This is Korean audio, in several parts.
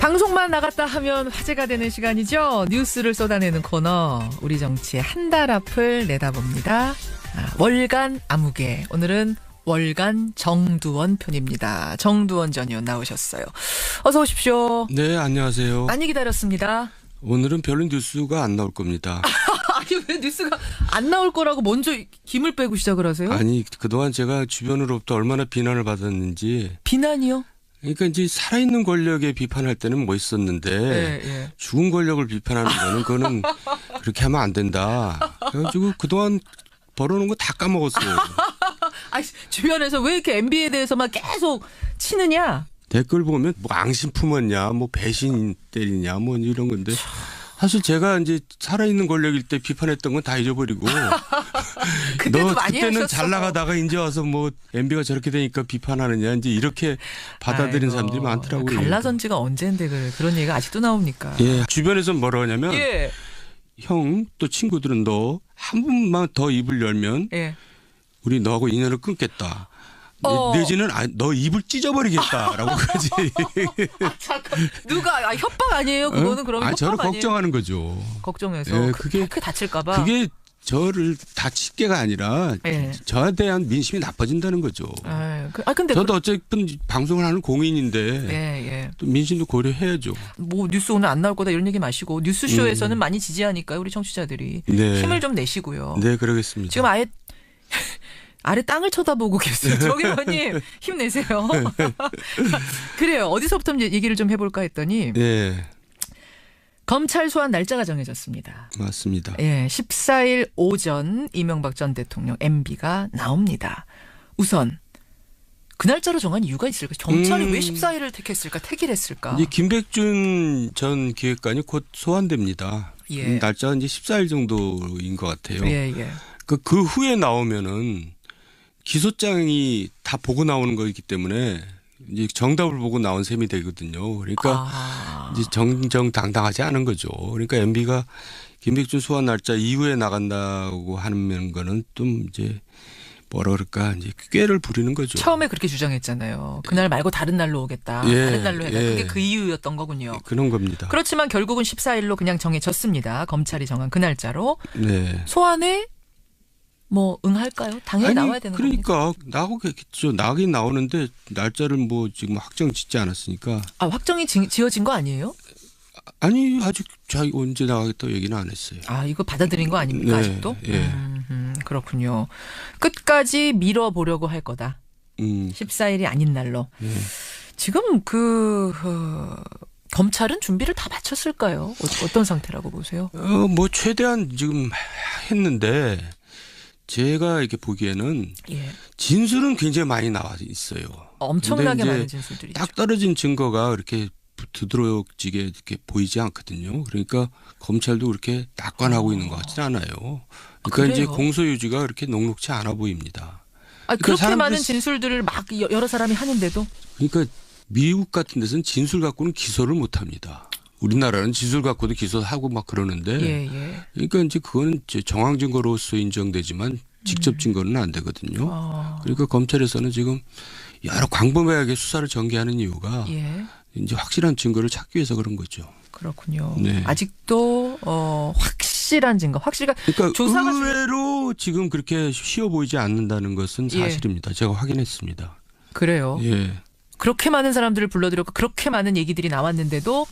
방송만 나갔다 하면 화제가 되는 시간이죠. 뉴스를 쏟아내는 코너. 우리 정치의 한 달 앞을 내다봅니다. 월간 아무개. 오늘은 월간 정두원 편입니다. 정두원 전 의원 나오셨어요. 어서 오십시오. 네, 안녕하세요. 많이 기다렸습니다. 오늘은 별로 뉴스가 안 나올 겁니다. 아니, 왜 뉴스가 안 나올 거라고 먼저 김을 빼고 시작을 하세요? 아니, 그동안 제가 주변으로부터 얼마나 비난을 받았는지. 비난이요? 그러니까 이제 살아있는 권력에 비판할 때는 멋있었는데 죽은 권력을 비판하는 거는 그거는 그렇게 하면 안 된다. 그래가지고 그동안 벌어놓은 거 다 까먹었어요. 아니, 주변에서 왜 이렇게 MB에 대해서만 계속 치느냐? 댓글 보면 뭐 앙심 품었냐, 뭐 배신 때리냐, 뭐 이런 건데 사실 제가 이제 살아있는 권력일 때 비판했던 건 다 잊어버리고 그때도 너 많이 그때는 하셨어. 잘 나가다가 이제 와서 뭐 MB가 저렇게 되니까 비판하느냐 이제 이렇게 받아들인 사람들이 많더라고요. 갈라선지가 언젠데 그런 얘기가 아직도 나옵니까? 예, 주변에서 뭐라 하냐면 예. 형 또 친구들은 너 한 번만 더 입을 열면 우리 너하고 인연을 끊겠다. 내지는 너 입을 찢어버리겠다라고 그러지. 잠깐, 누가 협박 아니에요? 그거는 그러면 협박 저를 아니에요? 걱정하는 거죠. 걱정해서 예, 그게 다칠까 봐. 그게 저를 다치게가 아니라 저에 대한 민심이 나빠진다는 거죠. 근데 저도 어쨌든 방송을 하는 공인인데 또 민심도 고려해야죠. 뭐 뉴스 오늘 안 나올 거다 이런 얘기 마시고 뉴스쇼에서는 많이 지지하니까 우리 청취자들이 힘을 좀 내시고요. 네, 그러겠습니다. 지금 아래 땅을 쳐다보고 계세요. 정 의원님 힘내세요. 그래요. 어디서부터 얘기를 좀 해볼까 했더니 검찰 소환 날짜가 정해졌습니다. 맞습니다. 14일 오전 이명박 전 대통령 MB가 나옵니다. 우선 그 날짜로 정한 이유가 있을까? 경찰이 왜 14일을 택했을까? 택일했을까? 이제 김백준 전 기획관이 곧 소환됩니다. 날짜가 이제 14일 정도인 것 같아요. 그 후에 나오면은 기소장이 다 보고 나오는 거이기 때문에 이제 정답을 보고 나온 셈이 되거든요. 그러니까 이제 정정당당하지 않은 거죠. 그러니까 MB가 김백준 소환 날짜 이후에 나간다고 하는 거는 좀 이제 뭐라 그럴까 이제 꾀를 부리는 거죠. 처음에 그렇게 주장했잖아요. 그날 말고 다른 날로 오겠다. 다른 날로 해라. 그게 그 이유였던 거군요. 그런 겁니다. 그렇지만 결국은 14일로 그냥 정해졌습니다. 검찰이 정한 그 날짜로. 소환에 뭐 응할까요? 당연히 나와야 되는 겁니까? 그러니까 나오겠죠. 나긴 나오는데 날짜를 뭐 지금 확정 짓지 않았으니까. 확정이 지어진 거 아니에요? 아니 아직 자기 언제 나가겠다고 얘기는 안 했어요. 이거 받아들인 거 아닙니까? 아직도? 그렇군요. 끝까지 밀어보려고 할 거다. 14일이 아닌 날로. 지금 검찰은 준비를 다 마쳤을까요? 어떤 상태라고 보세요? 뭐 최대한 지금 했는데 제가 이렇게 보기에는 진술은 굉장히 많이 나와 있어요. 엄청나게 많은 진술들이 딱 떨어진 증거가 그렇게 두드러지게 이렇게 보이지 않거든요. 그러니까 검찰도 그렇게 낙관하고 있는 것 같지는 않아요. 그러니까 이제 공소유지가 그렇게 녹록치 않아 보입니다. 그렇게 많은 진술들을 막 여러 사람이 하는데도? 그러니까 미국 같은 데서는 진술 갖고는 기소를 못 합니다. 우리나라는 진술 갖고도 기소하고 막 그러는데 그러니까 이제 그거는 정황 증거로서 인정되지만 직접 증거는 안 되거든요. 그러니까 검찰에서는 지금 여러 광범위하게 수사를 전개하는 이유가 이제 확실한 증거를 찾기 위해서 그런 거죠. 그렇군요. 아직도 확실한 증거, 그러니까 조사가 의외로 지금 그렇게 쉬워 보이지 않는다는 것은 사실입니다. 제가 확인했습니다. 그래요. 그렇게 많은 사람들을 불러들였고 그렇게 많은 얘기들이 나왔는데도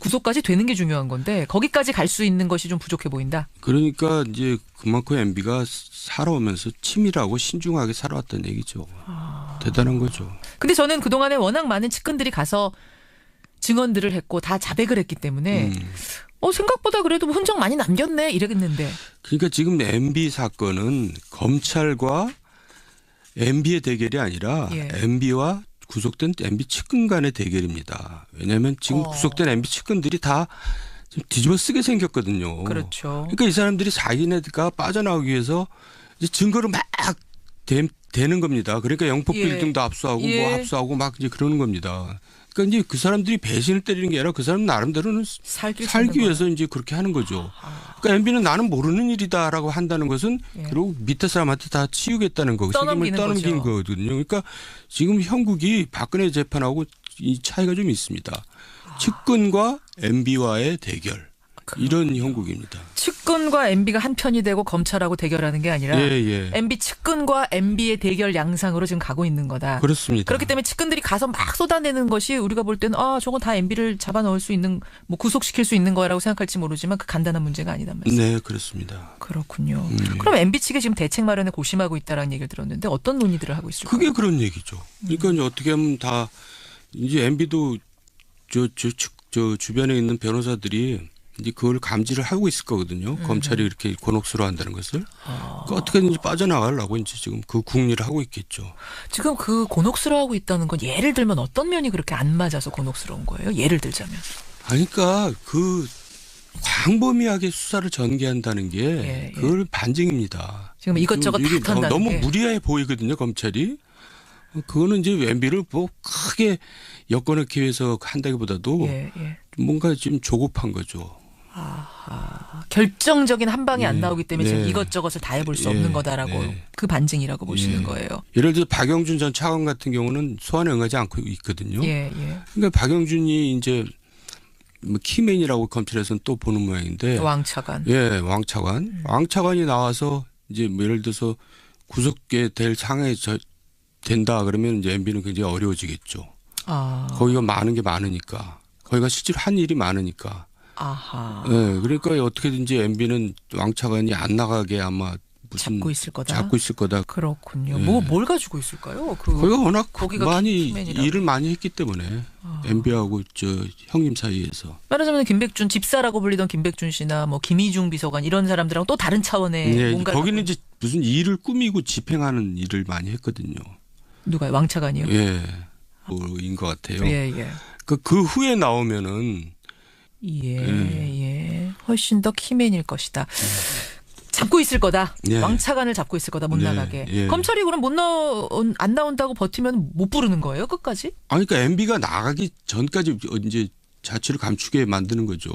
구속까지 되는 게 중요한 건데 거기까지 갈 수 있는 것이 좀 부족해 보인다. 그러니까 이제 그만큼 MB가 살아오면서 치밀하고 신중하게 살아왔다는 얘기죠. 대단한 거죠. 근데 저는 그동안에 워낙 많은 측근들이 가서 증언들을 했고 다 자백을 했기 때문에 생각보다 그래도 흔적 많이 남겼네 이랬는데. 그러니까 지금 MB 사건은 검찰과 MB의 대결이 아니라 MB와 구속된 MB 측근 간의 대결입니다. 왜냐하면 지금 구속된 MB 측근들이 다 뒤집어 쓰게 생겼거든요. 그렇죠. 그러니까 이 사람들이 자기네가 빠져나오기 위해서 이제 증거를 막 대는 겁니다. 그러니까 영폭 빌딩도 압수하고 뭐 압수하고 막 이제 그러는 겁니다. 그러니까 이제 그 사람들이 배신을 때리는 게 아니라 그 사람 나름대로는 살기 위해서 이제 그렇게 하는 거죠. 그러니까 MB는 나는 모르는 일이다라고 한다는 것은 그리고 밑에 사람한테 다 치우겠다는 거고 책임을 떠넘기는 거거든요. 그러니까 지금 형국이 박근혜 재판하고 이 차이가 좀 있습니다. 측근과 MB와의 대결. 이런 형국입니다. 측근과 MB가 한 편이 되고 검찰하고 대결하는 게 아니라 MB 측근과 MB의 대결 양상으로 지금 가고 있는 거다. 그렇습니다. 그렇기 때문에 측근들이 가서 막 쏟아내는 것이 우리가 볼 때는 저건 다 MB를 잡아넣을 수 있는 뭐 구속시킬 수 있는 거라고 생각할지 모르지만 그 간단한 문제가 아니단 말이죠. 네, 그렇습니다. 그렇군요. 그럼 MB 측이 지금 대책 마련에 고심하고 있다라는 얘기를 들었는데 어떤 논의들을 하고 있을까요? 그게 그런 얘기죠. 그러니까 이제 어떻게 하면 다 이제 MB도 저 주변에 있는 변호사들이 이제 그걸 감지를 하고 있을 거거든요. 검찰이 이렇게 곤혹스러워한다는 것을. 그러니까 어떻게든지 빠져나가려고 이제 지금 그 국리를 하고 있겠죠. 지금 그 곤혹스러워하고 있다는 건 예를 들면 어떤 면이 그렇게 안 맞아서 곤혹스러운 거예요? 예를 들자면. 그러니까 그 광범위하게 수사를 전개한다는 게 그걸 반증입니다. 지금 이것저것 다 턴다는 너무 게. 무리해 보이거든요. 검찰이. 그거는 이제 MB를 뭐 크게 엮어넣기 위해서 한다기보다도 뭔가 지금 조급한 거죠. 결정적인 한 방이 안 나오기 때문에 지금 이것저것을 다 해볼 수 없는 거다라고 그 반증이라고 보시는 거예요. 예를 들어 박영준 전 차관 같은 경우는 소환에 응하지 않고 있거든요. 그러니까 박영준이 이제 뭐 키맨이라고 검찰에서는 또 보는 모양인데. 왕차관. 왕차관. 왕차관이 나와서 이제 뭐 예를 들어서 구속게 될 상황에 된다 그러면 이제 MB는 굉장히 어려워지겠죠. 거기가 많은 게 많으니까. 거기가 실제로 한 일이 많으니까. 그러니까 어떻게든지 MB는 왕차관이 안 나가게 아마 무슨 잡고 있을 거다. 그렇군요. 뭘 가지고 있을까요? 거기가 워낙 많이 일을 많이 했기 때문에 MB하고 저 형님 사이에서. 말하자면 김백준 집사라고 불리던 김백준 씨나 뭐 김희중 비서관 이런 사람들하고 또 다른 차원의 뭔가. 거기는 이제 무슨 일을 꾸미고 집행하는 일을 많이 했거든요. 누가요? 왕차관이요? 인 것 같아요. 그 후에 나오면은. 훨씬 더 키맨일 것이다. 잡고 있을 거다. 왕차관을 잡고 있을 거다. 못 나가게. 검찰이 그럼 안 나온다고 버티면 못 부르는 거예요? 끝까지? 그러니까 MB가 나가기 전까지 이제 자취를 감추게 만드는 거죠.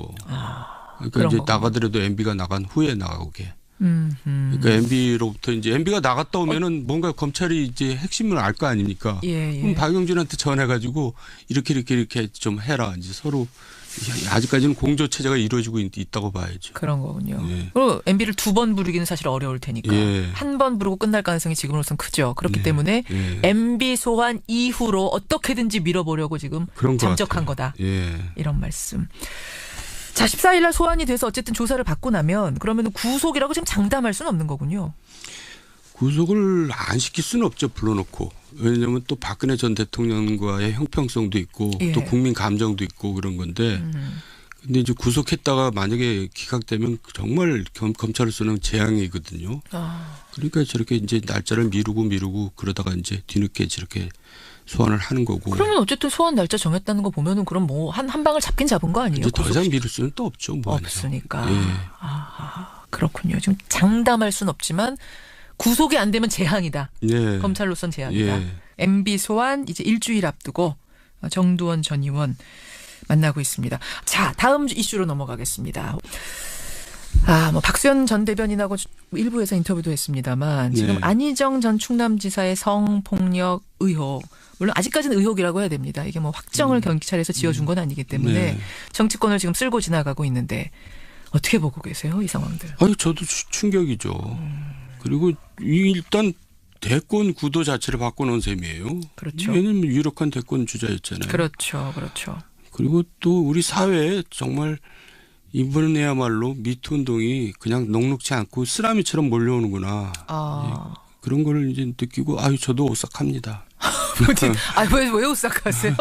그러니까 이제 나가더라도 MB가 나간 후에 나오게. 그러니까 MB로부터 이제 MB가 나갔다 오면은 뭔가 검찰이 이제 핵심을 알 거 아닙니까? 그럼 박영준한테 전해가지고 이렇게 좀 해라. 이제 서로 아직까지는 공조 체제가 이루어지고 있다고 봐야죠. 그런 거군요. 그리고 MB를 2번 부르기는 사실 어려울 테니까 한 번 부르고 끝날 가능성이 지금으로서는 크죠. 그렇기 때문에 MB 소환 이후로 어떻게든지 밀어보려고 지금 잠적한 거다. 이런 말씀. 자, 14일 날 소환이 돼서 어쨌든 조사를 받고 나면 그러면 구속이라고 지금 장담할 수는 없는 거군요. 구속을 안 시킬 수는 없죠. 불러놓고. 왜냐하면 또 박근혜 전 대통령과의 형평성도 있고 또 국민 감정도 있고 그런 건데 근데 이제 구속했다가 만약에 기각되면 정말 검찰로서는 재앙이거든요. 그러니까 저렇게 이제 날짜를 미루고 그러다가 이제 뒤늦게 저렇게 소환을 하는 거고. 그러면 어쨌든 소환 날짜 정했다는 거 보면은 그럼 뭐 한 방을 잡긴 잡은 거 아니에요? 이제 더 이상 미룰 수는 또 없죠. 뭐 없으니까. 그렇군요. 지금 장담할 수는 없지만 구속이 안 되면 재앙이다. 검찰로선 재앙이다. MB 소환 이제 일주일 앞두고 정두원 전 의원 만나고 있습니다. 자, 다음 이슈로 넘어가겠습니다. 뭐 박수현 전 대변인하고 일부에서 인터뷰도 했습니다만 지금 안희정 전 충남지사의 성폭력 의혹. 물론 아직까지는 의혹이라고 해야 됩니다. 이게 뭐 확정을 경찰에서 지어준 건 아니기 때문에 정치권을 지금 쓸고 지나가고 있는데 어떻게 보고 계세요? 이 상황들. 저도 충격이죠. 그리고 일단 대권 구도 자체를 바꿔놓은 셈이에요. 그렇죠. 왜냐하면 유력한 대권 주자였잖아요. 그렇죠. 그리고 또 우리 사회에 정말 이번에야말로 미투 운동이 그냥 녹록지 않고 쓰나미처럼 몰려오는구나. 그런 걸 이제 느끼고 저도 오싹합니다. 왜 오싹하세요?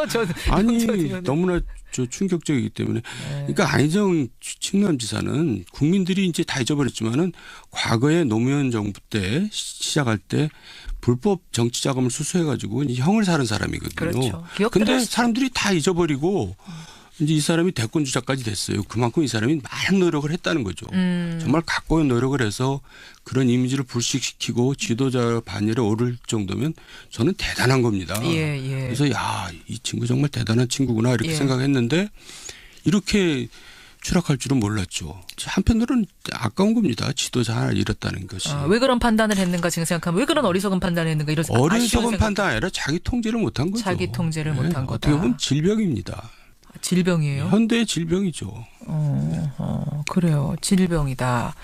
너무나 충격적이기 때문에. 그러니까 안희정 충남지사는 국민들이 이제 다 잊어버렸지만은 과거에 노무현 정부 때 시작할 때 불법 정치 자금을 수수해가지고 형을 사는 사람이거든요. 그런데 사람들이 다 잊어버리고 이제 이 사람이 대권 주자까지 됐어요. 그만큼 이 사람이 많은 노력을 했다는 거죠. 정말 각고의 노력을 해서 그런 이미지를 불식시키고 지도자 반열에 오를 정도면 저는 대단한 겁니다. 그래서 이 친구 정말 대단한 친구구나 이렇게 생각했는데 이렇게 추락할 줄은 몰랐죠. 한편으로는 아까운 겁니다. 지도자 하나 잃었다는 것이. 왜 그런 판단을 했는가 지금 생각하면 왜 그런 어리석은 판단을 했는가 이런 어리석은 판단 아니라 자기 통제를 못한 거죠. 자기 통제를 못한 거다. 어떻게 보면 질병입니다. 질병이에요? 현대의 질병이죠. 그래요. 질병이다.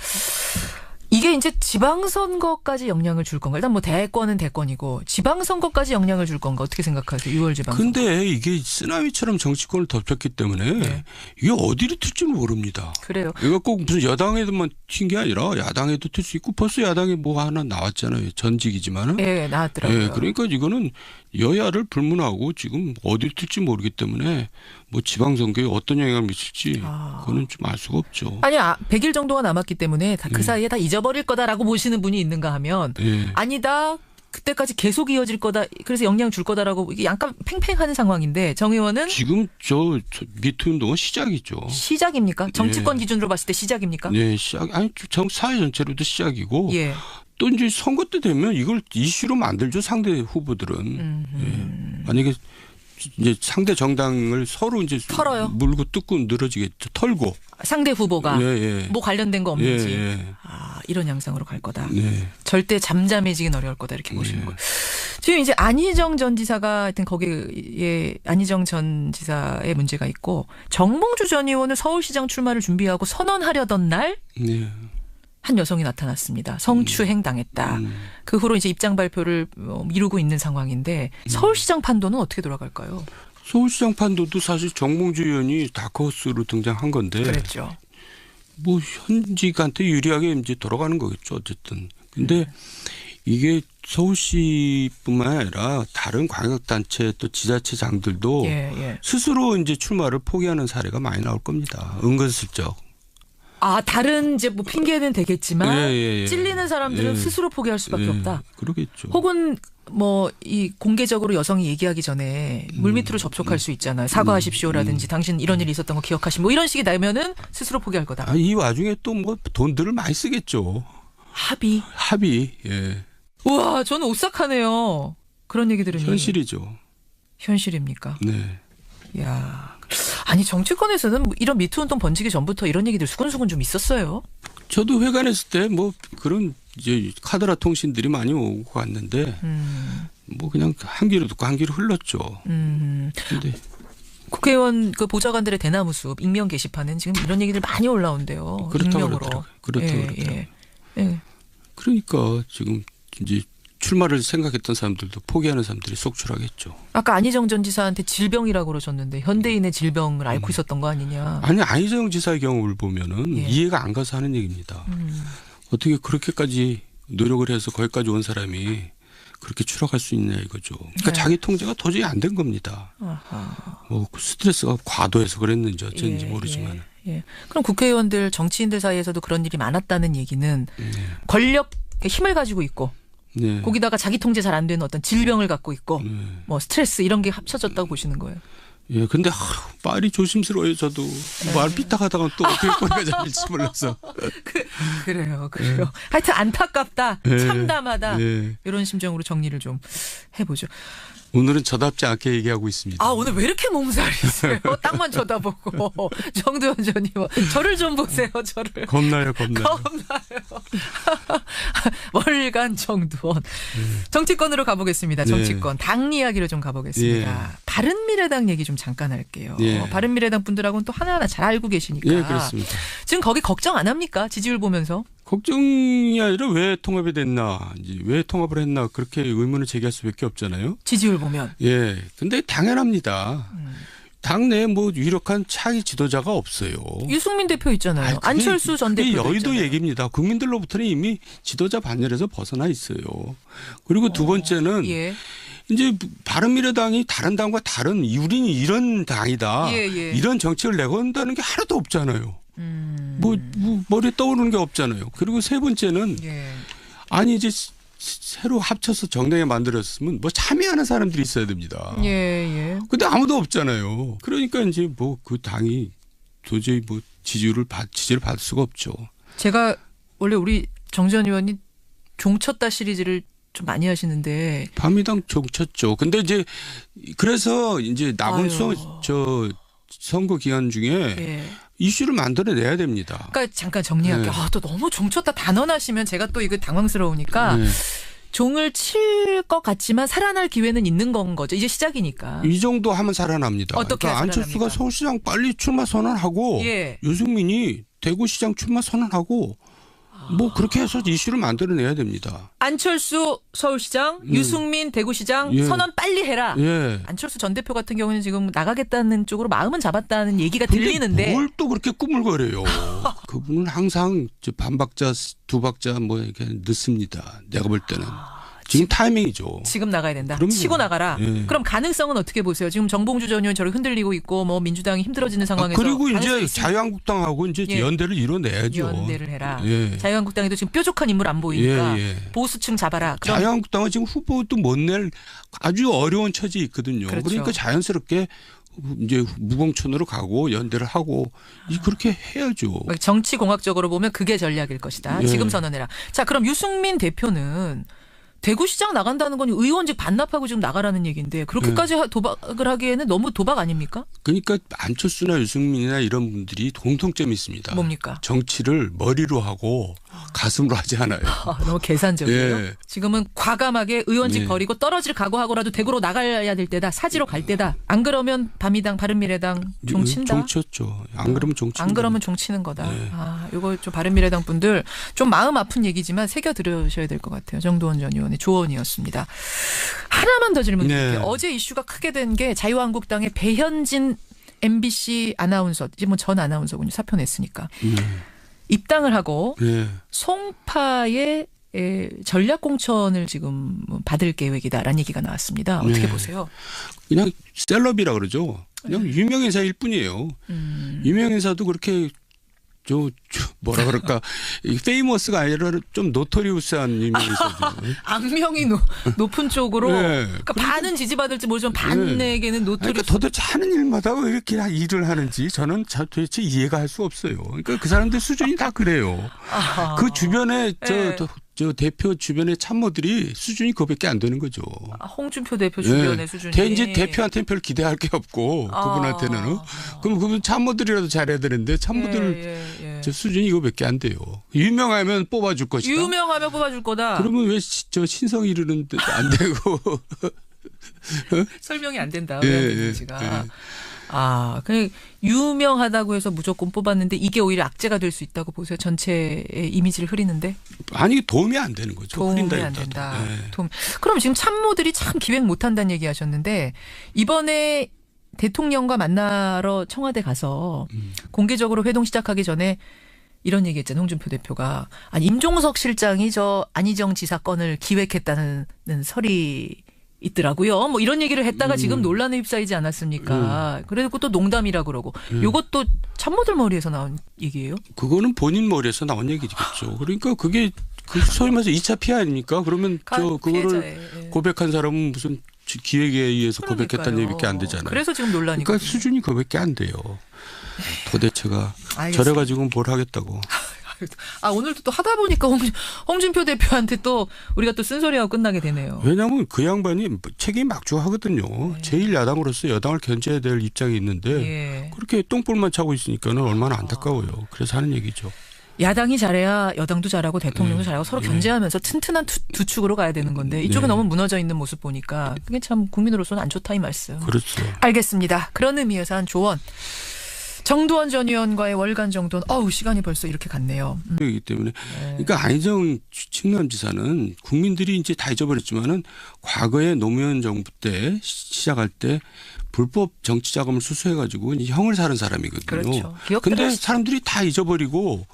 이게 이제 지방선거까지 영향을 줄 건가? 일단 뭐 대권은 대권이고 지방선거까지 영향을 줄 건가? 어떻게 생각하세요? 6월 지방선거. 근데 이게 쓰나미처럼 정치권을 덮쳤기 때문에 네. 이게 어디로 튈지 모릅니다. 그래요. 이거 꼭 무슨 여당에도만 튄 게 아니라 야당에도 튈 수 있고 벌써 야당에 뭐 하나 나왔잖아요. 전직이지만은. 네, 나왔더라고요. 네, 그러니까 이거는 여야를 불문하고 지금 어디로 튈지 모르기 때문에 뭐 지방선거에 어떤 영향을 미칠지 그거는 좀 알 수가 없죠. 아니 100일 정도가 남았기 때문에 그 사이에 다 잊어버릴 거다라고 보시는 분이 있는가 하면 아니다. 그때까지 계속 이어질 거다. 그래서 영향 줄 거다라고 이게 약간 팽팽한 상황인데 정 의원은 지금 저 미투 운동은 시작이죠. 시작입니까? 정치권 기준으로 봤을 때 시작입니까? 네, 시작. 아니 사회 전체로도 시작이고. 또 이제 선거 때 되면 이걸 이슈로 만들죠. 상대 후보들은. 만약에 이제 상대 정당을 서로 이제 털어요. 물고 뜯고 늘어지겠죠. 털고. 상대 후보가 뭐 관련된 거 없는지. 이런 양상으로 갈 거다. 절대 잠잠해지긴 어려울 거다 이렇게 보시는 거예요. 지금 이제 안희정 전 지사가 하여튼 거기에 안희정 전 지사의 문제가 있고 정몽주 전 의원은 서울시장 출마를 준비하고 선언하려던 날 한 여성이 나타났습니다. 성추행 당했다. 그 후로 이제 입장 발표를 미루고 있는 상황인데 서울시장 판도는 어떻게 돌아갈까요? 서울시장 판도도 사실 정몽주 의원이 다크호스로 등장한 건데. 그랬죠. 뭐 현직한테 유리하게 이제 돌아가는 거겠죠. 어쨌든. 근데 이게 서울시뿐만 아니라 다른 광역단체 또 지자체장들도 스스로 이제 출마를 포기하는 사례가 많이 나올 겁니다. 은근슬쩍. 다른 이제 뭐 핑계는 되겠지만 찔리는 사람들은 스스로 포기할 수밖에 없다. 그러겠죠. 혹은 뭐 이 공개적으로 여성이 얘기하기 전에 물밑으로 접촉할 수 있잖아요. 사과하십시오라든지 당신 이런 일이 있었던 거 기억하시면 뭐 이런 식이 나면은 스스로 포기할 거다. 이 와중에 또 뭐 돈들을 많이 쓰겠죠. 합의. 예. 우와, 저는 오싹하네요. 그런 얘기 들으니. 현실이죠. 현실입니까? 네. 야. 아니 정치권에서는 이런 미투 운동 번지기 전부터 이런 얘기들 수근수근 좀 있었어요. 저도 회관했을 때 뭐 그런 이제 카더라 통신들이 많이 오고 갔는데 뭐 그냥 한 귀로 듣고 한 귀로 흘렀죠. 근데 국회의원 그 보좌관들의 대나무 숲 익명 게시판은 지금 이런 얘기들 많이 올라온대요. 그렇다고 그렇더라고요. 그러니까 지금 이제 출마를 생각했던 사람들도 포기하는 사람들이 속출하겠죠. 아까 안희정 전 지사한테 질병이라고 그러셨는데 현대인의 질병을 앓고 있었던 거 아니냐. 아니 안희정 지사의 경우를 보면은 이해가 안 가서 하는 얘기입니다. 어떻게 그렇게까지 노력을 해서 거기까지 온 사람이 그렇게 추락할 수 있냐 이거죠. 그러니까 자기 통제가 도저히 안 된 겁니다. 뭐 스트레스가 과도해서 그랬는지 어쩐지 모르지만. 그럼 국회의원들 정치인들 사이에서도 그런 일이 많았다는 얘기는 권력 힘을 가지고 있고 거기다가 자기 통제 잘 안 되는 어떤 질병을 갖고 있고 뭐 스트레스 이런 게 합쳐졌다고 보시는 거예요. 예, 근데 말이 조심스러워요. 저도 말 삐딱하다가 또 어떻게 거기가 잡힐지 몰라서. 그래요. 하여튼 안타깝다, 참담하다 이런 심정으로 정리를 좀 해보죠. 오늘은 저답지 않게 얘기하고 있습니다. 오늘 왜 이렇게 몸살이세요? 땅만 쳐다보고. 정두원 전 의원. 저를 좀 보세요. 저를. 겁나요. 월간 정두원. 정치권으로 가보겠습니다. 정치권. 당 이야기로 좀 가보겠습니다. 바른미래당 얘기 좀 잠깐 할게요. 바른미래당 분들하고는 또 하나하나 잘 알고 계시니까. 그렇습니다. 지금 거기 걱정 안 합니까? 지지율 보면서. 걱정이 아니라 왜 통합이 됐나, 왜 통합을 했나 그렇게 의문을 제기할 수밖에 없잖아요. 지지율 보면. 근데 당연합니다. 당내에 뭐 유력한 차기 지도자가 없어요. 유승민 대표 있잖아요. 안철수 전 대표 여의도 있잖아요. 얘기입니다. 국민들로부터는 이미 지도자 반열에서 벗어나 있어요. 그리고 두 번째는 이제 바른미래당이 다른 당과 다른 우리는 이런 당이다. 이런 정책을 내건다는 게 하나도 없잖아요. 뭐 머리에 떠오르는 게 없잖아요. 그리고 세 번째는 아니 이제 새로 합쳐서 정당에 만들었으면 뭐 참여하는 사람들이 있어야 됩니다. 근데 아무도 없잖아요. 그러니까 이제 뭐 그 당이 도저히 뭐 지지를 받을 수가 없죠. 제가 원래 우리 정 전 의원이 종쳤다 시리즈를 좀 많이 하시는데 밤미당 종쳤죠. 근데 이제 그래서 이제 남은 선거 기간 중에 이슈를 만들어내야 됩니다. 그러니까 잠깐 정리할게요. 또 너무 종쳤다 단언하시면 제가 또 이거 당황스러우니까 종을 칠 것 같지만 살아날 기회는 있는 건 거죠. 이제 시작이니까. 이 정도 하면 살아납니다. 어떻게 그러니까 안철수가 서울시장 빨리 출마 선언하고 예. 유승민이 대구시장 출마 선언하고 뭐 그렇게 해서 이슈를 만들어내야 됩니다. 안철수 서울시장, 유승민 대구시장 예. 선언 빨리 해라. 예. 안철수 전 대표 같은 경우는 지금 나가겠다는 쪽으로 마음은 잡았다는 얘기가 들리는데 뭘 또 그렇게 꾸물거려요. 그분은 항상 반박자, 두박자 뭐 이렇게 늦습니다. 내가 볼 때는. 지금 타이밍이죠. 지금 나가야 된다. 그럼요. 치고 나가라. 예. 그럼 가능성은 어떻게 보세요? 지금 정봉주 전 의원 저렇게 흔들리고 있고 뭐 민주당이 힘들어지는 상황에서 그리고 이제 자유한국당하고 이제 예. 연대를 이뤄내야죠. 연대를 해라. 예. 자유한국당에도 지금 뾰족한 인물 안 보이니까 예. 보수층 잡아라. 그럼 자유한국당은 지금 후보도 못 낼 아주 어려운 처지에 있거든요. 그렇죠. 그러니까 자연스럽게 이제 무공천으로 가고 연대를 하고 그렇게 해야죠. 정치공학적으로 보면 그게 전략일 것이다. 예. 지금 선언해라. 자, 그럼 유승민 대표는 대구시장 나간다는 건 의원직 반납하고 지금 나가라는 얘기인데 그렇게까지 도박을 하기에는 너무 도박 아닙니까? 그러니까 안철수나 유승민이나 이런 분들이 공통점이 있습니다. 뭡니까? 정치를 머리로 하고 가슴으로 하지 않아요. 너무 계산적이에요. 예. 지금은 과감하게 의원직 예. 버리고 떨어질 각오하고라도 대구로 나가야 될 때다. 사지로 갈 때다. 안 그러면 바미당 바른미래당 종친다. 종쳤죠. 안 그러면 종친다. 안 그러면 종치는 거다. 예. 이거 좀 바른미래당 분들 좀 마음 아픈 얘기지만 새겨 들으셔야 될 것 같아요. 정두원 전 의원의 조언이었습니다. 하나만 더 질문드릴게요. 네. 어제 이슈가 크게 된 게 자유한국당의 배현진 MBC 아나운서, 지금 전 아나운서군요. 사표 냈으니까. 입당을 하고 네. 송파의 전략 공천을 지금 받을 계획이다라는 얘기가 나왔습니다. 어떻게 네. 보세요? 그냥 셀럽이라 그러죠. 그냥 유명 인사일 뿐이에요. 유명 인사도 그렇게 뭐라 그럴까 페이머스가 아니라 좀 노토리우스한 유명 인사죠. 악명이 높은 쪽으로 네. 그러니까 반은 지지받을지 모르지만 반에게는 노토리우스. 그러니까 도대체 하는 일마다 왜 이렇게 일을 하는지 저는 도대체 이해가 할 수 없어요. 그러니까 그 사람들 수준이 다 그래요. 아하. 그 주변에 네. 저 대표 주변의 참모들이 수준이 그거밖에 안 되는 거죠. 홍준표 대표 주변의 네. 수준이. 이제 대표한테는 별 기대할 게 없고 그분한테는 그럼 그분 참모들이라도 잘해야 되는데 참모들 저 수준이 이거밖에 안 돼요. 유명하면 뽑아줄 것이다. 유명하면 뽑아줄 거다. 그러면 왜 저 신성 이르는데 안 되고 설명이 안 된다. 예, 왜 안 되는지가. 그냥 유명하다고 해서 무조건 뽑았는데 이게 오히려 악재가 될 수 있다고 보세요. 전체의 이미지를 흐리는데. 아니 도움이 안 되는 거죠. 도움이 안 된다. 네. 그럼 지금 참모들이 참 기획 못한다는 얘기하셨는데 이번에 대통령과 만나러 청와대 가서 공개적으로 회동 시작하기 전에 이런 얘기했잖아요. 홍준표 대표가 임종석 실장이 저 안희정 지사 건을 기획했다는 설이 있더라고요. 뭐 이런 얘기를 했다가 지금 논란에 휩싸이지 않았습니까? 그래도 또 농담이라 그러고. 이것도 참모들 머리에서 나온 얘기예요? 그거는 본인 머리에서 나온 얘기겠죠. 그러니까 그게 소위 말해서 2차 피해 아닙니까? 그러면 그거를 고백한 사람은 무슨 기획에 의해서 고백했다는 얘기밖에 안 되잖아요. 그래서 지금 논란이. 그러니까 수준이 그거밖에 안 돼요. 도대체가 알겠습니다. 저래가지고 뭘 하겠다고. 오늘도 또 하다 보니까 홍준표 대표한테 또 우리가 또 쓴소리하고 끝나게 되네요. 왜냐하면 그 양반이 책임 막중하거든요. 네. 제1야당으로서 여당을 견제해야 될 입장이 있는데 그렇게 똥볼만 차고 있으니까는 얼마나 안타까워요. 그래서 하는 얘기죠. 야당이 잘해야 여당도 잘하고 대통령도 잘하고 서로 견제하면서 튼튼한 두 축으로 가야 되는 건데 이쪽은 너무 무너져 있는 모습 보니까 그게 참 국민으로서는 안 좋다 이 말씀. 그렇죠. 알겠습니다. 그런 의미에서 한 조언. 정두원 전 의원과의 월간 정도는 시간이 벌써 이렇게 갔네요. 그렇기 때문에 그러니까 안희정 충남지사는 국민들이 이제 다 잊어버렸지만은 과거에 노무현 정부 때 시작할 때 불법 정치 자금을 수수해가지고 이제 형을 사는 사람이거든요. 그렇죠. 그런데 사람들이 다 잊어버리고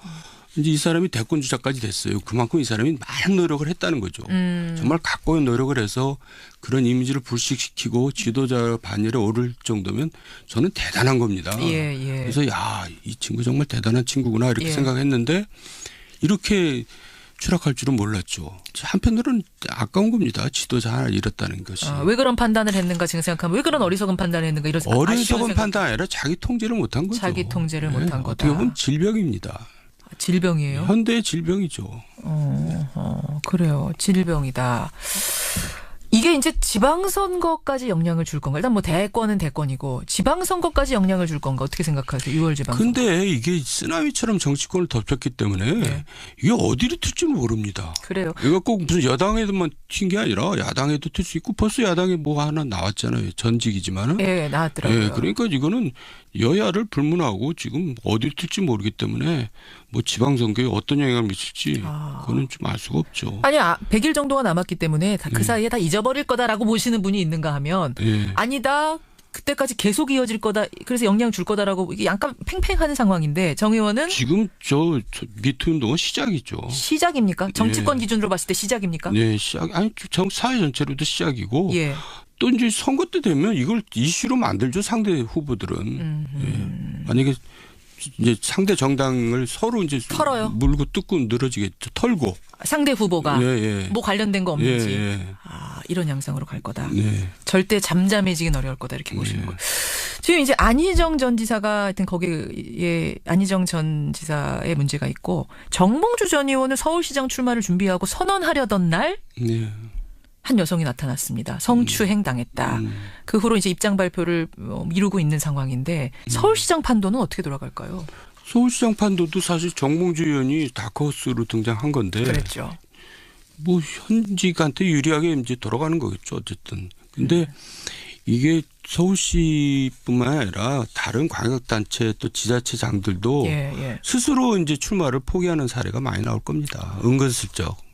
이제 이 사람이 대권 주자까지 됐어요. 그만큼 이 사람이 많은 노력을 했다는 거죠. 정말 갖고온 노력을 해서 그런 이미지를 불식시키고 지도자 반열에 오를 정도면 저는 대단한 겁니다. 그래서 이 친구 정말 대단한 친구구나 이렇게 생각했는데 이렇게 추락할 줄은 몰랐죠. 한편으로는 아까운 겁니다. 지도자 하나 잃었다는 것이. 왜 그런 판단을 했는가 지금 생각하면 왜 그런 어리석은 판단을 했는가 이런 생각. 어리석은 판단 아니라 자기 통제를 못한 거죠. 자기 통제를 못한 거다. 어떻게 보면 질병입니다. 질병이에요? 현대의 질병이죠. 그래요. 질병이다. 이게 이제 지방선거까지 영향을 줄 건가? 일단 뭐 대권은 대권이고 지방선거까지 영향을 줄 건가? 어떻게 생각하세요? 6월 지방선거. 근데 이게 쓰나미처럼 정치권을 덮쳤기 때문에 네. 이게 어디로 튈지 모릅니다. 그래요. 이거 꼭 무슨 여당에만 튄 게 아니라 야당에도 튈 수 있고 벌써 야당에 뭐 하나 나왔잖아요. 전직이지만은. 네, 나왔더라고요. 네, 그러니까 이거는 여야를 불문하고 지금 어디로 튈지 모르기 때문에 뭐 지방선거에 어떤 영향을 미칠지 그거는 좀 알 수가 없죠. 아니 100일 정도가 남았기 때문에 그 사이에 다 잊어버릴 거다라고 보시는 분이 있는가 하면 아니다. 그때까지 계속 이어질 거다. 그래서 영향 줄 거다라고 이게 약간 팽팽한 상황인데 정 의원은 지금 저 미투 운동은 시작이죠. 시작입니까? 정치권 기준으로 봤을 때 시작입니까? 네, 시작. 아니 사회 전체로도 시작이고 또 이제 선거 때 되면 이걸 이슈로 만들죠. 상대 후보들은. 만약에 이제 상대 정당을 서로 이제 털어요. 물고 뜯고 늘어지겠죠. 털고. 상대 후보가 뭐 관련된 거 없는지. 이런 양상으로 갈 거다. 절대 잠잠해지긴 어려울 거다 이렇게 보시는 거예요. 지금 이제 안희정 전 지사가 하여튼 거기에 안희정 전 지사의 문제가 있고 정몽주 전 의원은 서울시장 출마를 준비하고 선언하려던 날 한 여성이 나타났습니다. 성추행 당했다. 그 후로 이제 입장 발표를 미루고 있는 상황인데 서울시장 판도는 어떻게 돌아갈까요? 서울시장 판도도 사실 정몽주 의원이 다크호스로 등장한 건데. 그랬죠. 뭐 현직한테 유리하게 이제 돌아가는 거겠죠. 어쨌든. 근데 이게 서울시뿐만 아니라 다른 광역단체 또 지자체장들도 스스로 이제 출마를 포기하는 사례가 많이 나올 겁니다. 은근슬쩍.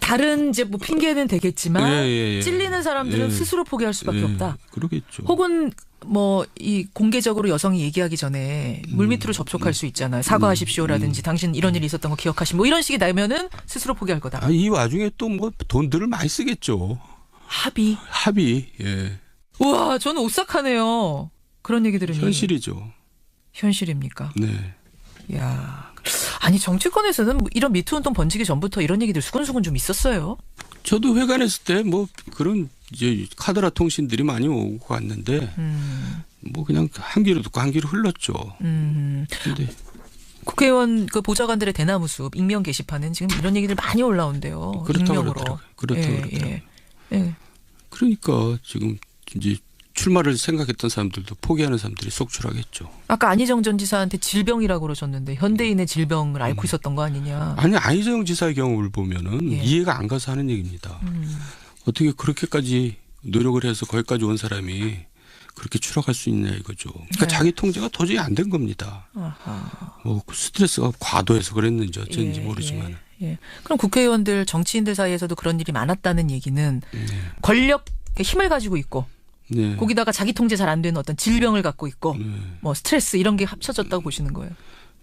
다른 이제 뭐 핑계는 되겠지만 찔리는 사람들은 스스로 포기할 수밖에 없다. 그러겠죠. 혹은 뭐 이 공개적으로 여성이 얘기하기 전에 물밑으로 접촉할 수 있잖아요. 사과하십시오라든지 당신 이런 일이 있었던 거 기억하시 뭐 이런 식이 나면은 스스로 포기할 거다. 이 와중에 또 뭐 돈들을 많이 쓰겠죠. 합의. 예. 우와, 저는 오싹하네요. 그런 얘기 들으니. 현실이죠. 현실입니까? 네. 야. 아니 정치권에서는 이런 미투 운동 번지기 전부터 이런 얘기들 수근수근 좀 있었어요. 저도 회관했을 때 뭐 그런 이제 카더라 통신들이 많이 오고 갔는데 뭐 그냥 한 귀로 듣고 한 귀로 흘렀죠. 근데 국회의원 그 보좌관들의 대나무 숲 익명 게시판은 지금 이런 얘기들 많이 올라온대요. 그렇다고 그러더라고요. 그러니까 지금 이제 출마를 생각했던 사람들도 포기하는 사람들이 속출하겠죠. 아까 안희정 전 지사한테 질병이라고 그러셨는데 현대인의 질병을 앓고 있었던 거 아니냐. 아니 안희정 지사의 경우를 보면은 이해가 안 가서 하는 얘기입니다. 어떻게 그렇게까지 노력을 해서 거기까지 온 사람이 그렇게 추락할 수 있냐 이거죠. 그러니까 자기 통제가 도저히 안 된 겁니다. 뭐 스트레스가 과도해서 그랬는지 어쩐지 모르지만. 그럼 국회의원들 정치인들 사이에서도 그런 일이 많았다는 얘기는 권력 힘을 가지고 있고 거기다가 자기 통제 잘 안 되는 어떤 질병을 갖고 있고 뭐 스트레스 이런 게 합쳐졌다고 보시는 거예요.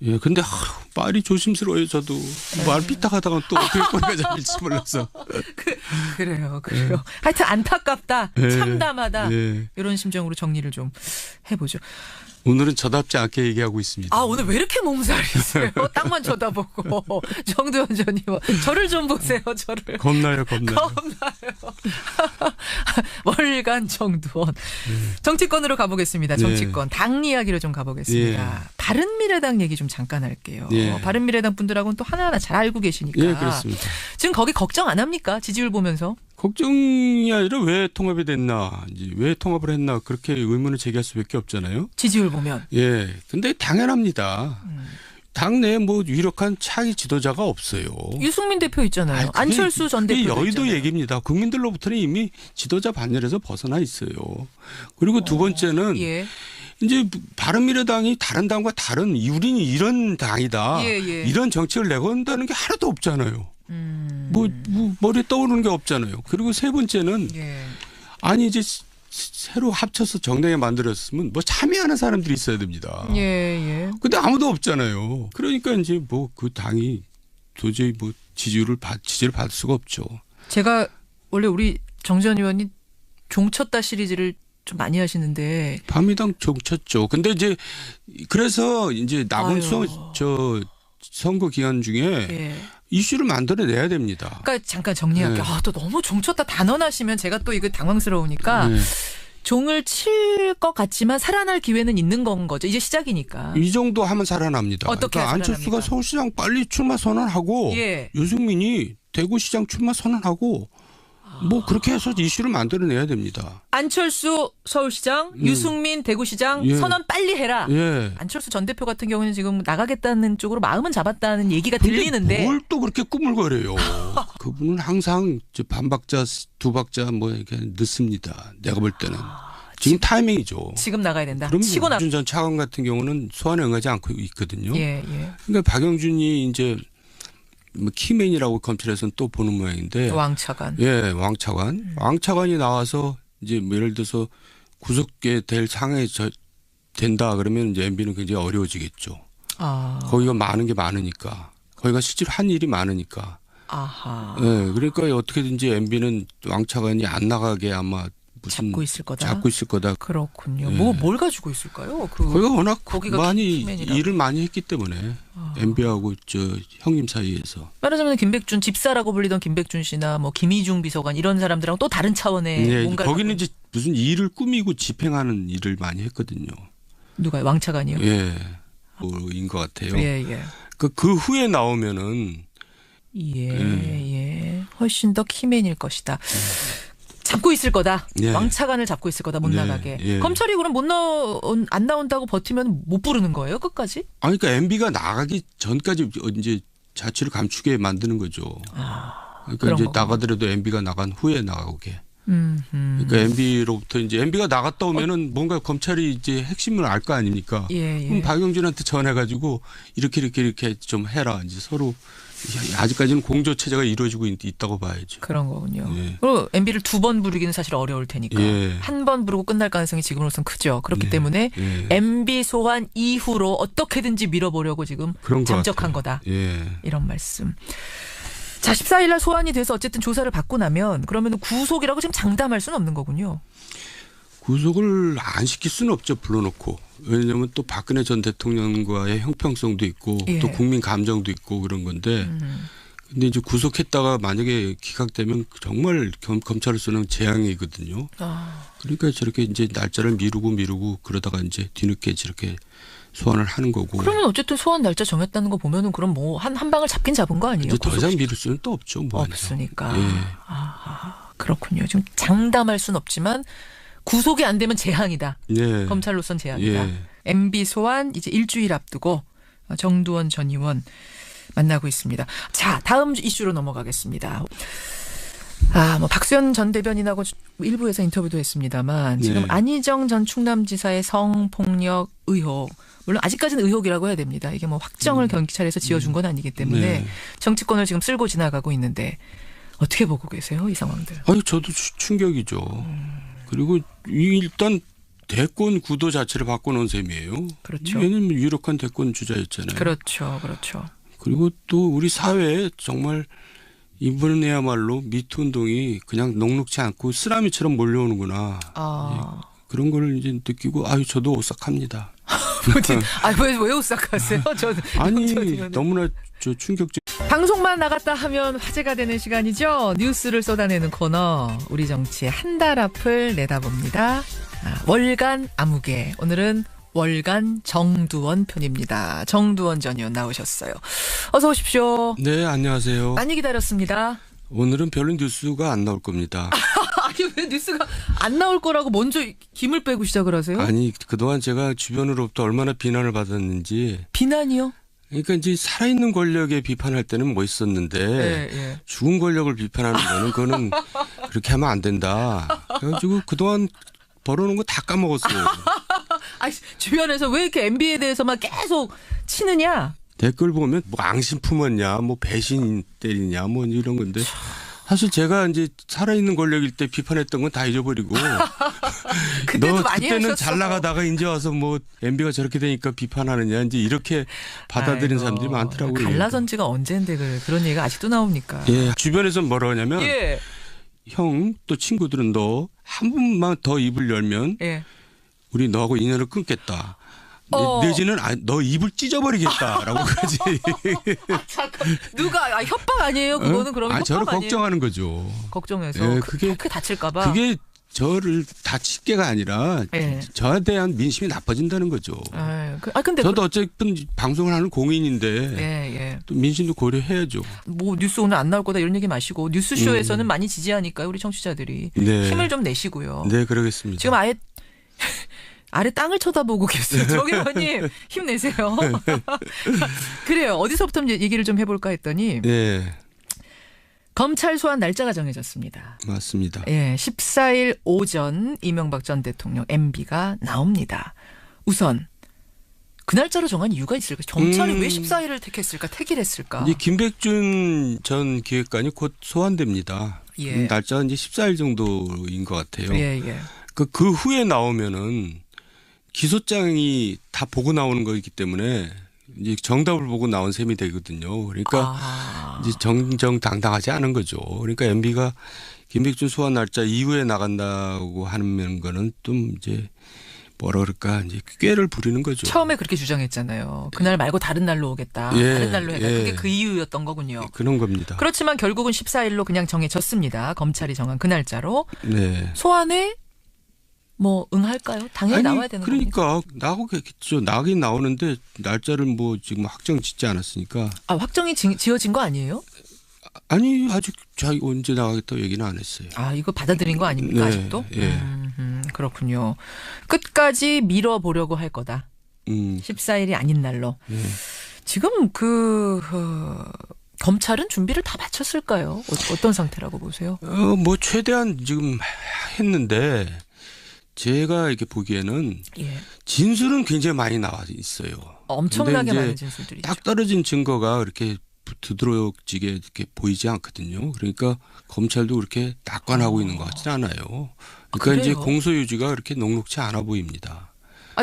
예, 근데 말이 조심스러워요. 저도 말 삐딱하다가 또 어떻게 꼬리가 잡힐지 몰라서. 그래요. 하여튼 안타깝다, 참담하다 이런 심정으로 정리를 좀 해보죠. 오늘은 저답지 않게 얘기하고 있습니다. 오늘 왜 이렇게 몸살이세요? 땅만 쳐다보고. 정두원 전 의원. 저를 좀 보세요. 저를. 겁나요. 월간 정두원. 정치권으로 가보겠습니다. 정치권. 당 이야기로 좀 가보겠습니다. 바른미래당 얘기 좀 잠깐 할게요. 바른미래당 분들하고는 또 하나하나 잘 알고 계시니까. 그렇습니다. 지금 거기 걱정 안 합니까? 지지율 보면서. 걱정이 아니라 왜 통합이 됐나, 왜 통합을 했나 그렇게 의문을 제기할 수밖에 없잖아요. 지지율 보면. 근데 당연합니다. 당내에 뭐 유력한 차기 지도자가 없어요. 유승민 대표 있잖아요. 안철수 전 대표 여의도 있잖아요. 얘기입니다. 국민들로부터는 이미 지도자 반열에서 벗어나 있어요. 그리고 두 번째는 이제 바른미래당이 다른 당과 다른 우리는 이런 당이다. 이런 정책을 내건다는 게 하나도 없잖아요. 뭐 머리에 떠오르는 게 없잖아요. 그리고 세 번째는 아니 이제 새로 합쳐서 정당에 만들었으면 뭐 참여하는 사람들이 있어야 됩니다. 근데 아무도 없잖아요. 그러니까 이제 뭐 그 당이 도저히 뭐 지지를 받을 수가 없죠. 제가 원래 우리 정 전 의원이 종쳤다 시리즈를 좀 많이 하시는데 밤이당 종쳤죠. 근데 이제 그래서 이제 남은 선거 기간 중에 이슈를 만들어내야 됩니다. 그러니까 잠깐 정리할게요. 또 너무 종쳤다 단언하시면 제가 또 이거 당황스러우니까 종을 칠 것 같지만 살아날 기회는 있는 건 거죠. 이제 시작이니까. 이 정도 하면 살아납니다. 어떻게 그러니까 안철수가 서울시장 빨리 출마 선언하고 유승민이 대구시장 출마 선언하고 뭐 그렇게 해서 이슈를 만들어내야 됩니다. 안철수 서울시장, 유승민 대구시장 예. 선언 빨리 해라. 예. 안철수 전 대표 같은 경우는 지금 나가겠다는 쪽으로 마음은 잡았다는 얘기가 들리는데 뭘 또 그렇게 꾸물거려요. 그분은 항상 반박자, 두 박자 뭐 이렇게 늦습니다. 내가 볼 때는. 지금 타이밍이죠. 지금 나가야 된다. 그럼 치고 나. 박영준 전 차관 같은 경우는 소환에 응하지 않고 있거든요. 예, 예. 그러니까 박영준이 이제 뭐 키맨이라고 검찰에서는 또 보는 모양인데. 왕차관. 예, 왕차관. 왕차관이 나와서 이제 뭐 예를 들어서 구속게 될 상황에 된다 그러면 이제 MB는 굉장히 어려워지겠죠. 거기가 많은 게 많으니까. 거기가 실제로 한 일이 많으니까. 아하. 예, 그러니까 어떻게든지 MB는 왕차관이 안 나가게 아마 무슨 잡고 있을 거다. 잡고 있을 거다. 그렇군요. 예. 뭘 가지고 있을까요? 거기가 워낙 거기가 많이 키맨이라고. 일을 많이 했기 때문에 MB하고 저 형님 사이에서. 말하자면 김백준 집사라고 불리던 김백준 씨나 뭐 김희중 비서관 이런 사람들하고 또 다른 차원의 네, 뭔가 거기는 이제 무슨 일을 꾸미고 집행하는 일을 많이 했거든요. 누가요? 왕차관이요? 예, 인 것 같아요. 예, 예. 그 후에 나오면은 예. 훨씬 더 키맨일 것이다. 잡고 있을 거다. 예. 왕차관을 잡고 있을 거다. 못 네, 나가게. 예. 검찰이 그럼 안 나온다고 버티면 못 부르는 거예요? 끝까지? 아니, 그러니까 MB가 나가기 전까지 이제 자취를 감추게 만드는 거죠. 그러니까 이제 나가더라도 MB가 나간 후에 나가게. 그러니까 MB로부터 이제 MB가 나갔다 오면은 뭔가 검찰이 이제 핵심을 알 거 아닙니까? 예. 그럼 박영준한테 전해가지고 이렇게 좀 해라. 이제 서로 아직까지는 공조 체제가 이루어지고 있다고 봐야죠. 그런 거군요. 예. 그리고 MB를 2번 부르기는 사실 어려울 테니까 예. 한 번 부르고 끝날 가능성이 지금으로선 크죠. 그렇기 예. 때문에 예. MB 소환 이후로 어떻게든지 밀어보려고 지금 그런 것 잠적한 같아요. 거다. 예. 이런 말씀. 자, 14일 날 소환이 돼서 어쨌든 조사를 받고 나면 그러면 구속이라고 지금 장담할 수는 없는 거군요. 구속을 안 시킬 수는 없죠. 불러놓고. 왜냐하면 또 박근혜 전 대통령과의 형평성도 있고 예. 또 국민 감정도 있고 그런 건데 근데 이제 구속했다가 만약에 기각되면 정말 검찰로서는 재앙이거든요. 그러니까 저렇게 이제 날짜를 미루고 그러다가 이제 뒤늦게 저렇게 소환을 하는 거고. 그러면 어쨌든 소환 날짜 정했다는 거 보면은 그럼 뭐 한 방을 잡긴 잡은 거 아니에요? 이제 더 이상 미룰 수는 또 없죠. 뭐 없으니까. 예. 그렇군요. 지금 장담할 수는 없지만 구속이 안 되면 재앙이다. 예. 검찰로선 재앙이다. 예. MB 소환 이제 일주일 앞두고 정두원 전 의원 만나고 있습니다. 자, 다음 이슈로 넘어가겠습니다. 뭐 박수현 전 대변인하고 일부에서 인터뷰도 했습니다만 지금 네. 안희정 전 충남지사의 성폭력 의혹, 물론 아직까지는 의혹이라고 해야 됩니다. 이게 뭐 확정을 경찰에서 지어준 건 아니기 때문에 네. 정치권을 지금 쓸고 지나가고 있는데 어떻게 보고 계세요, 이 상황들? 아니 저도 충격이죠. 그리고 일단 대권 구도 자체를 바꿔놓은 셈이에요. 그렇죠. 왜냐하면 유력한 대권 주자였잖아요. 그렇죠. 그리고 또 우리 사회에 정말 이번에야말로 미투 운동이 그냥 녹록지 않고 쓰나미처럼 몰려오는구나. 예, 그런 걸 이제 느끼고 저도 오싹합니다. 왜 오싹하세요? 아니 너무나 충격적. 방송만 나갔다 하면 화제가 되는 시간이죠. 뉴스를 쏟아내는 코너 우리 정치의 한 달 앞을 내다봅니다. 월간 아무개. 오늘은 월간 정두원 편입니다. 정두원 전 의원 나오셨어요. 어서 오십시오. 네, 안녕하세요. 많이 기다렸습니다. 오늘은 별로 뉴스가 안 나올 겁니다. 아니 왜 뉴스가 안 나올 거라고 먼저 김을 빼고 시작을 하세요? 아니 그동안 제가 주변으로부터 얼마나 비난을 받았는지. 비난이요? 그러니까 이제 살아있는 권력에 비판할 때는 멋있었는데 예. 죽은 권력을 비판하는 거는 그렇게 하면 안 된다. 그래가지고 그동안 벌어놓은 거 다 까먹었어요. 주변에서 왜 이렇게 MB에 대해서만 계속 치느냐? 댓글 보면 뭐 앙심 품었냐, 뭐 배신 때리냐, 뭐 이런 건데 사실 제가 이제 살아있는 권력일 때 비판했던 건 다 잊어버리고 그때도 많이 그때는 하셨어. 잘 나가다가 이제 와서 뭐 MB가 저렇게 되니까 비판하느냐 이제 이렇게 받아들인 사람들이 많더라고요. 갈라선지가 언젠데 그런 얘기가 아직도 나옵니까? 예, 주변에서 뭐라 하냐면 예. 형 또 친구들은 너 한 번만 더 입을 열면 예. 우리 너하고 인연을 끊겠다. 내지는 너 입을 찢어버리겠다라고 그러지. 잠깐 누가 협박 아니에요? 그거는 그러면 협박 저를 아니에요? 걱정하는 거죠. 걱정해서 예, 그렇게 다칠까 봐. 그게 저를 다칠 게가 아니라 네. 저에 대한 민심이 나빠진다는 거죠. 근데 저도 어쨌든 방송을 하는 공인인데 또 민심도 고려해야죠. 뭐 뉴스 오늘 안 나올 거다 이런 얘기 마시고 뉴스쇼에서는 많이 지지하니까요. 우리 청취자들이 힘을 좀 내시고요. 네, 그러겠습니다. 지금 아래 땅을 쳐다보고 계세요. 정의원님 힘내세요. 그래요. 어디서부터 얘기를 좀 해볼까 했더니 검찰 소환 날짜가 정해졌습니다. 맞습니다. 14일 오전 이명박 전 대통령 MB가 나옵니다. 우선 그 날짜로 정한 이유가 있을까? 경찰이 왜 14일을 택했을까? 택일했을까? 이제 김백준 전 기획관이 곧 소환됩니다. 날짜가 이제 14일 정도인 것 같아요. 그 후에 나오면은 기소장이 다 보고 나오는 거이기 때문에 이제 정답을 보고 나온 셈이 되거든요. 그러니까 이제 정정당당하지 않은 거죠. 그러니까 MB가 김백준 소환 날짜 이후에 나간다고 하는 거는 좀 이제 뭐라 그럴까 이제 꾀를 부리는 거죠. 처음에 그렇게 주장했잖아요. 그날 말고 다른 날로 오겠다. 다른 날로 해라. 그게 그 이유였던 거군요. 그런 겁니다. 그렇지만 결국은 14일로 그냥 정해졌습니다. 검찰이 정한 그 날짜로. 소환에 뭐 응할까요? 당연히 나와야 되는 거니까. 그러니까 나오겠죠. 나긴 나오는데 날짜를 뭐 지금 확정 짓지 않았으니까. 확정이 지어진 거 아니에요? 아니 아직 자기 언제 나가겠다고 얘기는 안 했어요. 이거 받아들인 거 아닙니까? 아직도? 그렇군요. 끝까지 밀어보려고 할 거다. 14일이 아닌 날로. 지금 검찰은 준비를 다 마쳤을까요? 어떤 상태라고 보세요? 뭐 최대한 지금 했는데 제가 이렇게 보기에는 진술은 굉장히 많이 나와 있어요. 엄청나게 많은 진술들이 딱 떨어진 증거가 그렇게 두드러지게 이렇게 보이지 않거든요. 그러니까 검찰도 그렇게 낙관하고 있는 것 같지는 않아요. 그러니까 이제 공소유지가 그렇게 녹록치 않아 보입니다.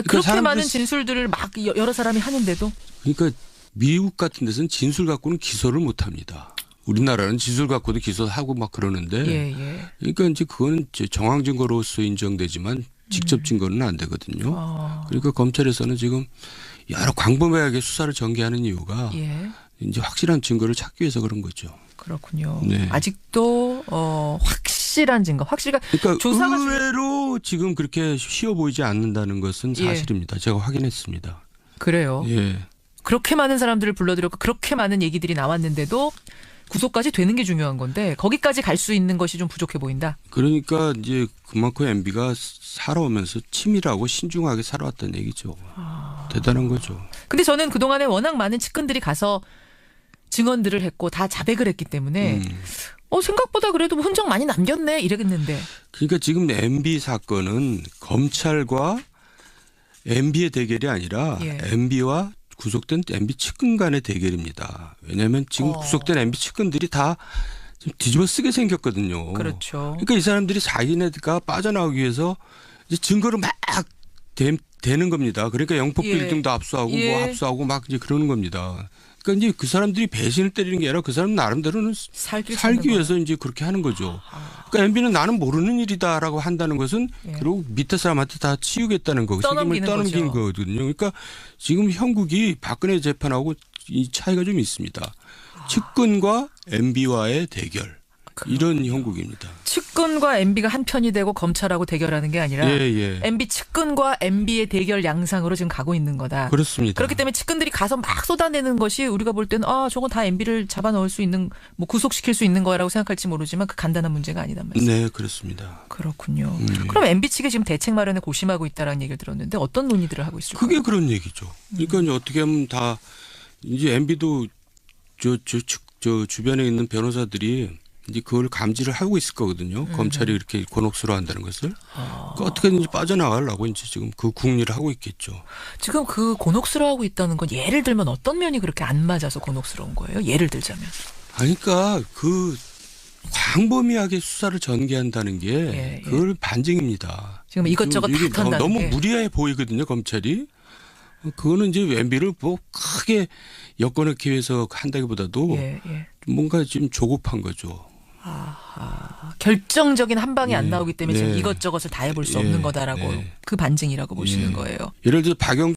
그렇게 많은 진술들을 막 여러 사람이 하는데도? 그러니까 미국 같은 데서는 진술 갖고는 기소를 못 합니다. 우리나라는 진술 갖고도 기소하고 막 그러는데 그러니까 이제 그거는 정황 증거로서 인정되지만 직접 증거는 안 되거든요. 그러니까 검찰에서는 지금 여러 광범위하게 수사를 전개하는 이유가 이제 확실한 증거를 찾기 위해서 그런 거죠. 그렇군요. 아직도 확실한 증거, 그러니까 조사가 의외로 지금 그렇게 쉬워 보이지 않는다는 것은 사실입니다. 제가 확인했습니다. 그래요. 그렇게 많은 사람들을 불러들였고 그렇게 많은 얘기들이 나왔는데도 구속까지 되는 게 중요한 건데 거기까지 갈 수 있는 것이 좀 부족해 보인다. 그러니까 이제 그만큼 MB가 살아오면서 치밀하고 신중하게 살아왔다는 얘기죠. 대단한 거죠. 근데 저는 그동안에 워낙 많은 측근들이 가서 증언들을 했고 다 자백을 했기 때문에 생각보다 그래도 흔적 많이 남겼네 이러겠는데. 그러니까 지금 MB 사건은 검찰과 MB의 대결이 아니라 MB와 구속된 MB 측근 간의 대결입니다. 왜냐하면 지금 구속된 MB 측근들이 다 뒤집어 쓰게 생겼거든요. 그렇죠. 그러니까 이 사람들이 자기네가 빠져나오기 위해서 이제 증거를 막 대는 겁니다. 그러니까 영법 빌딩도 압수하고 뭐 압수하고 막 이제 그러는 겁니다. 그러니까 이제 그 사람들이 배신을 때리는 게 아니라 그 사람 나름대로는 살기 위해서 이제 그렇게 하는 거죠. 그러니까 MB는 나는 모르는 일이다라고 한다는 것은 그리고 밑에 사람한테 다 치우겠다는 거고 책임을 떠넘기는 거거든요. 그러니까 지금 형국이 박근혜 재판하고 이 차이가 좀 있습니다. 측근과 MB와의 대결. 이런 형국입니다. 측근과 MB가 한 편이 되고 검찰하고 대결하는 게 아니라 MB 측근과 MB의 대결 양상으로 지금 가고 있는 거다. 그렇습니다. 그렇기 때문에 측근들이 가서 막 쏟아내는 것이 우리가 볼 때는 저건 다 MB를 잡아넣을 수 있는 뭐 구속시킬 수 있는 거라고 생각할지 모르지만 그 간단한 문제가 아니단 말이죠. 네, 그렇습니다. 그렇군요. 그럼 MB 측이 지금 대책 마련에 고심하고 있다는 얘기를 들었는데 어떤 논의들을 하고 있을까요? 그게 그런 얘기죠. 그러니까 이제 어떻게 하면 다 이제 MB도 저 주변에 있는 변호사들이 이제 그걸 감지를 하고 있을 거거든요. 검찰이 이렇게 곤혹스러워한다는 것을. 그러니까 어떻게든지 빠져나가려고 이제 지금 그 궁리를 하고 있겠죠. 지금 그 곤혹스러워하고 있다는 건 예를 들면 어떤 면이 그렇게 안 맞아서 곤혹스러운 거예요? 예를 들자면. 그러니까 그 광범위하게 수사를 전개한다는 게 그걸 반증입니다. 지금 이것저것 다 턴다는 너무 게. 무리해 보이거든요. 검찰이. 그거는 이제 MB를 뭐 크게 엮어넣기 위해서 한다기보다도 뭔가 지금 조급한 거죠. 결정적인 한 방이 안 나오기 때문에 지금 이것저것을 다 해볼 수 없는 거다라고 그 반증이라고 보시는 거예요. 예를 들어 박영